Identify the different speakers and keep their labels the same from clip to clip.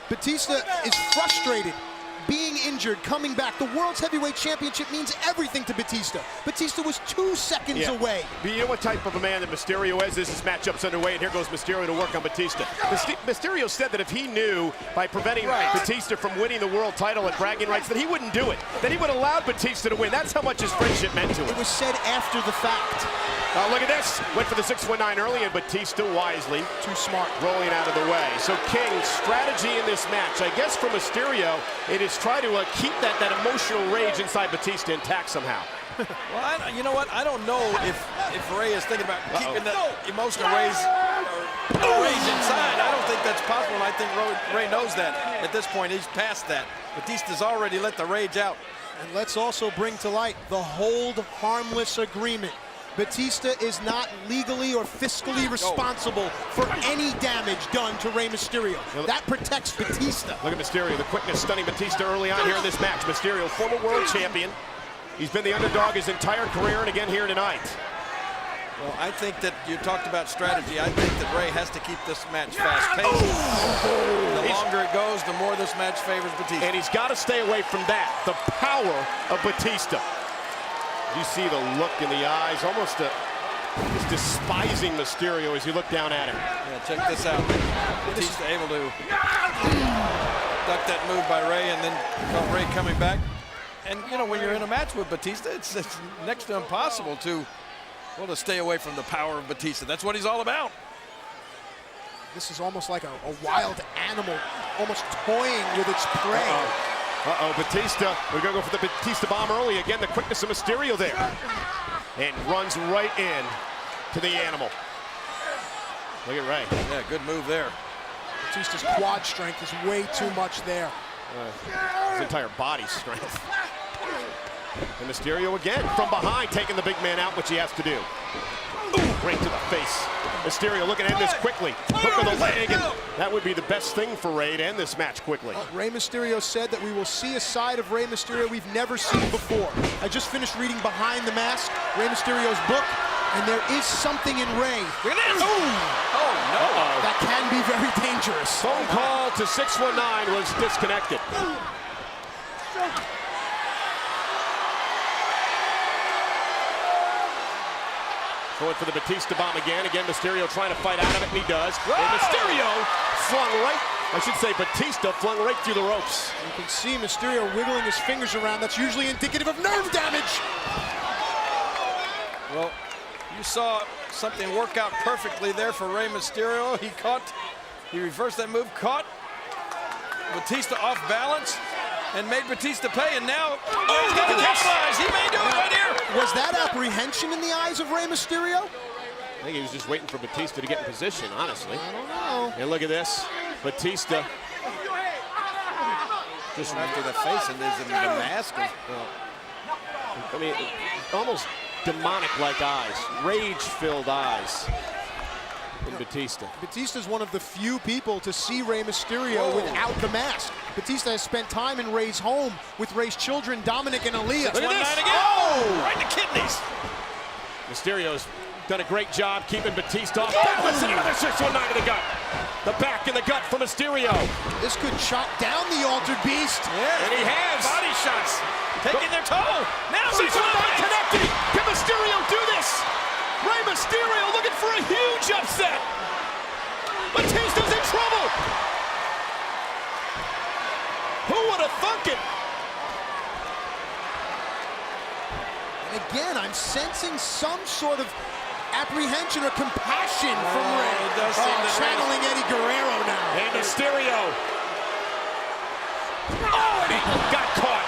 Speaker 1: Batista is frustrated, being injured, coming back. The World's Heavyweight Championship means everything to Batista. Batista was 2 seconds away.
Speaker 2: But you know what type of a man that Mysterio is? This matchup's underway, and here goes Mysterio to work on Batista. Mysterio said that if he knew by preventing Batista from winning the world title at bragging rights that he wouldn't do it, that he would have allowed Batista to win. That's how much his friendship meant to him.
Speaker 1: It was said after the fact.
Speaker 2: Look at this. Went for the 619 early, and Batista wisely.
Speaker 1: Too smart.
Speaker 2: Rolling out of the way. So King's strategy in this match, I guess for Mysterio, it is try to keep that emotional rage inside Batista intact somehow.
Speaker 3: Well, you know what? I don't know if Rey is thinking about keeping that emotional rage inside. I don't think that's possible, and I think Rey knows that. At this point, he's past that. Batista's already let the rage out.
Speaker 1: And let's also bring to light the hold harmless agreement. Batista is not legally or fiscally responsible for any damage done to Rey Mysterio. That protects Batista.
Speaker 2: Look at Mysterio, the quickness stunning Batista early on here in this match. Mysterio, former world champion. He's been the underdog his entire career, and again here tonight.
Speaker 3: Well, I think that you talked about strategy. I think that Rey has to keep this match fast-paced. The longer it goes, the more this match favors Batista.
Speaker 2: And he's got to stay away from that, the power of Batista. You see the look in the eyes, almost he's despising Mysterio as you look down at him.
Speaker 3: Yeah, check this out. Batista able to duck that move by Rey, and then Rey coming back. And you know, when you're in a match with Batista, it's next to impossible to stay away from the power of Batista. That's what he's all about.
Speaker 1: This is almost like a wild animal, almost toying with its prey.
Speaker 2: Batista, we're gonna go for the Batista bomb early. Again, the quickness of Mysterio there. And runs right in to the animal. Look at Rey.
Speaker 3: Yeah, good move there.
Speaker 1: Batista's quad strength is way too much there.
Speaker 2: His entire body strength. And Mysterio again from behind, taking the big man out, which he has to do. Right to the face. Mysterio looking to end this quickly. Hook of the leg, and that would be the best thing for Rey to end this match quickly.
Speaker 1: Rey Mysterio said that we will see a side of Rey Mysterio we've never seen before. I just finished reading Behind the Mask, Rey Mysterio's book, and there is something in Rey.
Speaker 3: Look at this! Oh, no.
Speaker 1: That can be very dangerous.
Speaker 2: Phone call to 619 was disconnected. Going for the Batista bomb again. Again, Mysterio trying to fight out of it, and he does. And Mysterio flung right, I should say Batista flung right through the ropes.
Speaker 1: You can see Mysterio wiggling his fingers around. That's usually indicative of nerve damage.
Speaker 3: Well, you saw something work out perfectly there for Rey Mysterio. He reversed that move, caught Batista off balance, and made Batista pay, and now he's got to capitalize. He may do it right here.
Speaker 1: Was that apprehension in the eyes of Rey Mysterio?
Speaker 2: I think he was just waiting for Batista to get in position, honestly.
Speaker 1: I don't know.
Speaker 2: And look at this. Batista.
Speaker 3: Just after the face and the mask.
Speaker 2: I mean, almost demonic-like eyes. Rage-filled eyes in Batista.
Speaker 1: Batista's one of the few people to see Rey Mysterio without the mask. Batista has spent time in Rey's home with Rey's children, Dominic and Aaliyah.
Speaker 3: Look at this! Oh! Right in the kidneys!
Speaker 2: Mysterio's done a great job keeping Batista off balance, and another 619 to the gut. The back in the gut for Mysterio.
Speaker 1: This could chop down the Altered Beast.
Speaker 3: Yeah,
Speaker 2: and he has.
Speaker 3: Body shots. Taking their toll. Now
Speaker 2: 619 connecting. Can Mysterio do this? Rey Mysterio looking for a huge upset. Batista's in trouble. Who would have thunk it?
Speaker 1: And again, I'm sensing some sort of apprehension or compassion from Rey.
Speaker 3: It does seem that
Speaker 1: channeling Eddie Guerrero now.
Speaker 2: And Mysterio. Oh, and he got caught.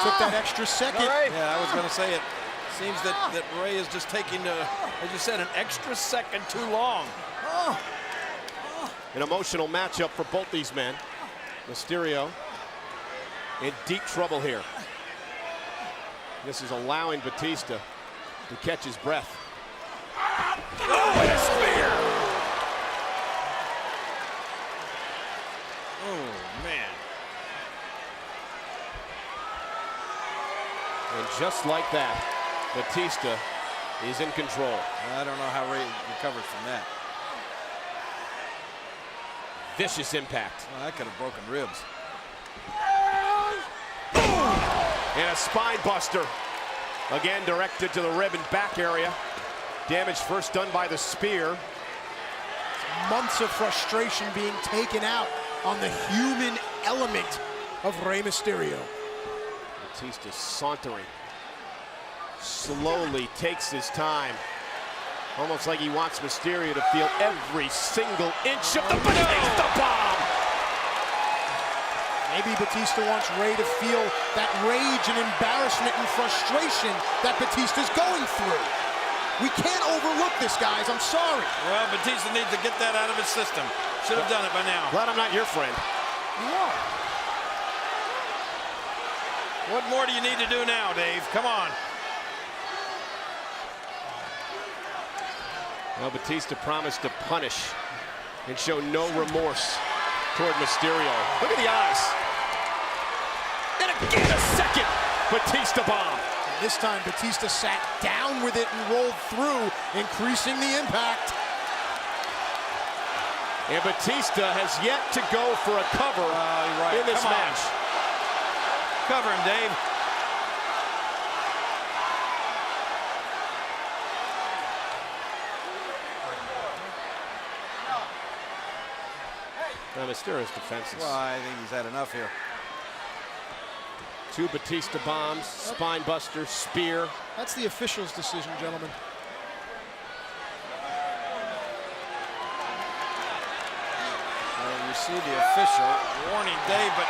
Speaker 1: Took that extra second.
Speaker 3: Yeah, I was going to say it. Seems that Rey is just taking, as you said, an extra second too long.
Speaker 2: An emotional matchup for both these men. Mysterio in deep trouble here. This is allowing Batista to catch his breath. Oh, and a spear!
Speaker 3: Oh, man.
Speaker 2: And just like that, Batista is in control.
Speaker 3: I don't know how Rey recovers from that.
Speaker 2: Vicious impact.
Speaker 3: Well, that could have broken ribs.
Speaker 2: And a spine buster. Again, directed to the rib and back area. Damage first done by the spear.
Speaker 1: Months of frustration being taken out on the human element of Rey Mysterio.
Speaker 2: Batista sauntering. Slowly takes his time. Almost like he wants Mysterio to feel every single inch of the Batista bomb.
Speaker 1: Maybe Batista wants Rey to feel that rage and embarrassment and frustration that Batista's going through. We can't overlook this, guys. I'm sorry.
Speaker 3: Well, Batista needs to get that out of his system. Should have done it by now.
Speaker 2: Glad I'm not your friend.
Speaker 1: You are.
Speaker 3: What more do you need to do now, Dave? Come on.
Speaker 2: Well, Batista promised to punish and show no remorse toward Mysterio. Look at the eyes. And again, a second Batista bomb.
Speaker 1: And this time, Batista sat down with it and rolled through, increasing the impact.
Speaker 2: And Batista has yet to go for a cover in this match.
Speaker 3: Cover him, Dave.
Speaker 2: Now Mysterio's defenses.
Speaker 3: Well, I think he's had enough here.
Speaker 2: 2 Batista bombs, spine buster, spear.
Speaker 1: That's the official's decision, gentlemen.
Speaker 3: Well, you see the official warning Dave, but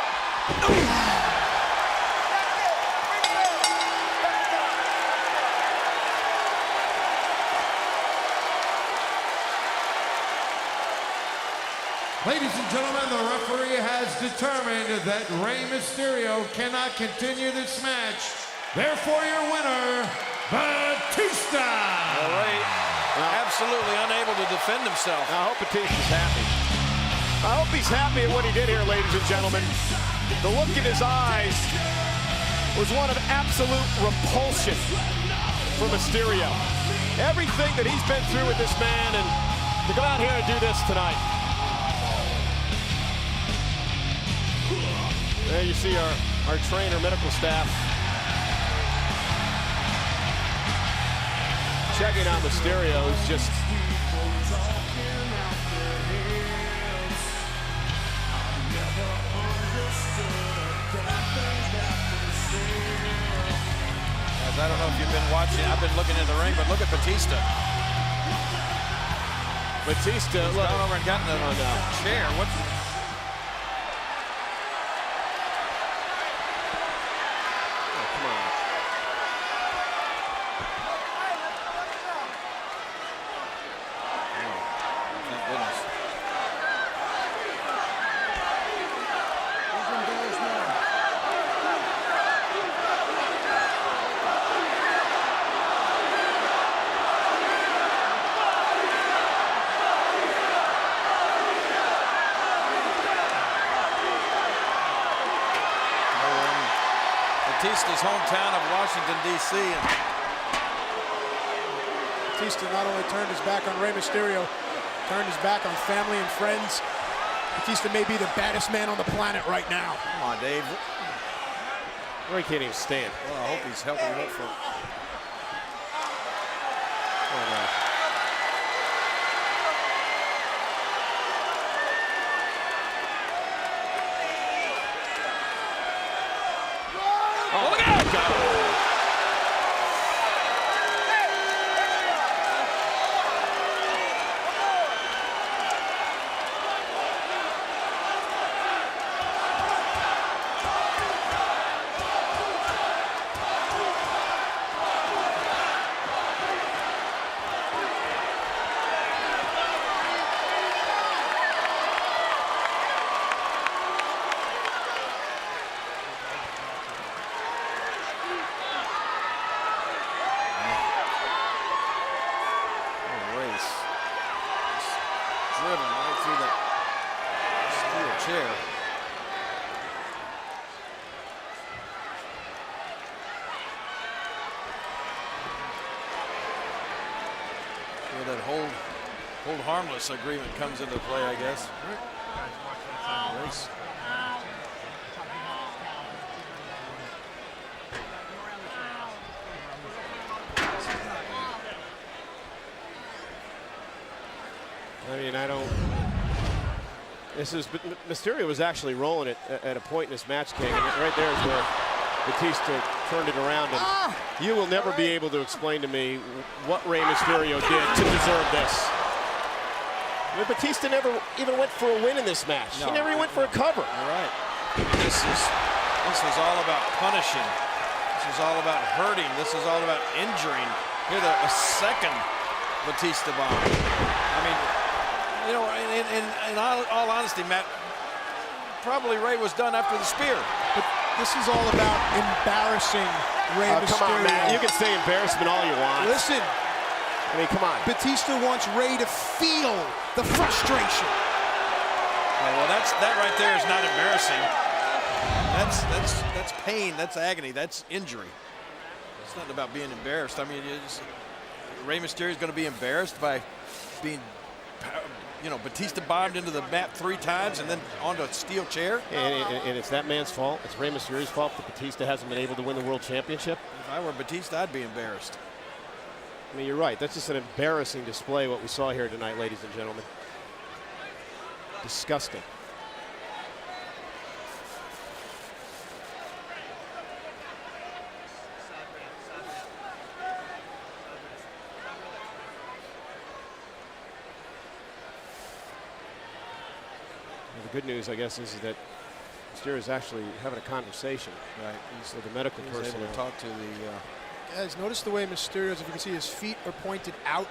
Speaker 4: Ladies and gentlemen, the referee has determined that Rey Mysterio cannot continue this match. Therefore, your winner, Batista.
Speaker 3: well, Rey absolutely unable to defend himself.
Speaker 2: I hope Batista's happy. I hope he's happy at what he did here, ladies and gentlemen. The look in his eyes was one of absolute repulsion for Mysterio. Everything that he's been through with this man, and to come out here and do this tonight. There you see our trainer, medical staff checking on Mysterio. Who's just
Speaker 3: I don't know if you've been watching. I've been looking in the ring, but look at Batista.
Speaker 2: Batista.
Speaker 3: He's gone over and gotten a chair. What? Batista's hometown of Washington, D.C.
Speaker 1: Batista not only turned his back on Rey Mysterio, turned his back on family and friends. Batista may be the baddest man on the planet right now.
Speaker 3: Come on, Dave.
Speaker 2: Rey can't even stand.
Speaker 3: Well, I hope he's helping up for.
Speaker 2: Oh, no. Oh, look out!
Speaker 3: Driven right through that steel chair. Well, that hold harmless agreement comes into play, I guess. Race.
Speaker 2: I mean, I don't. Mysterio was actually rolling it at a point in this match, King. And right there is where Batista turned it around. And you will never be able to explain to me what Rey Mysterio did to deserve this. I mean, Batista never even went for a win in this match.
Speaker 3: No.
Speaker 2: He never even went for a cover.
Speaker 3: All right. This is all about punishing. This is all about hurting. This is all about injuring. Here's a second Batista bomb. I mean, you know, in all honesty, Matt, probably Rey was done after the spear.
Speaker 1: But this is all about embarrassing Rey Mysterio.
Speaker 2: Come on, Matt. You can say embarrassment all you want.
Speaker 1: Listen.
Speaker 2: I mean, come on.
Speaker 1: Batista wants Rey to feel the frustration.
Speaker 3: Well, that right there is not embarrassing. That's pain. That's agony. That's injury. It's not about being embarrassed. I mean, Rey Mysterio is going to be embarrassed by being, you know, Batista bombed into the mat 3 times and then onto a steel chair.
Speaker 2: And it's that man's fault. It's Rey Mysterio's fault that Batista hasn't been able to win the World Championship.
Speaker 3: If I were Batista, I'd be embarrassed.
Speaker 2: I mean, you're right. That's just an embarrassing display, what we saw here tonight, ladies and gentlemen. Disgusting. The good news, I guess, is that Mysterio's actually having a conversation.
Speaker 3: Right.
Speaker 2: He's with the medical
Speaker 3: He's
Speaker 2: person.
Speaker 3: able to talk to the.
Speaker 1: Guys, notice the way Mysterio's, if you can see his feet are pointed out.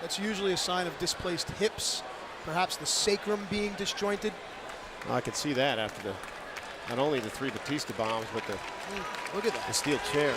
Speaker 1: That's usually a sign of displaced hips, perhaps the sacrum being disjointed.
Speaker 2: I could see that after not only the 3 Batista bombs, but
Speaker 1: look at that.
Speaker 2: the steel chair.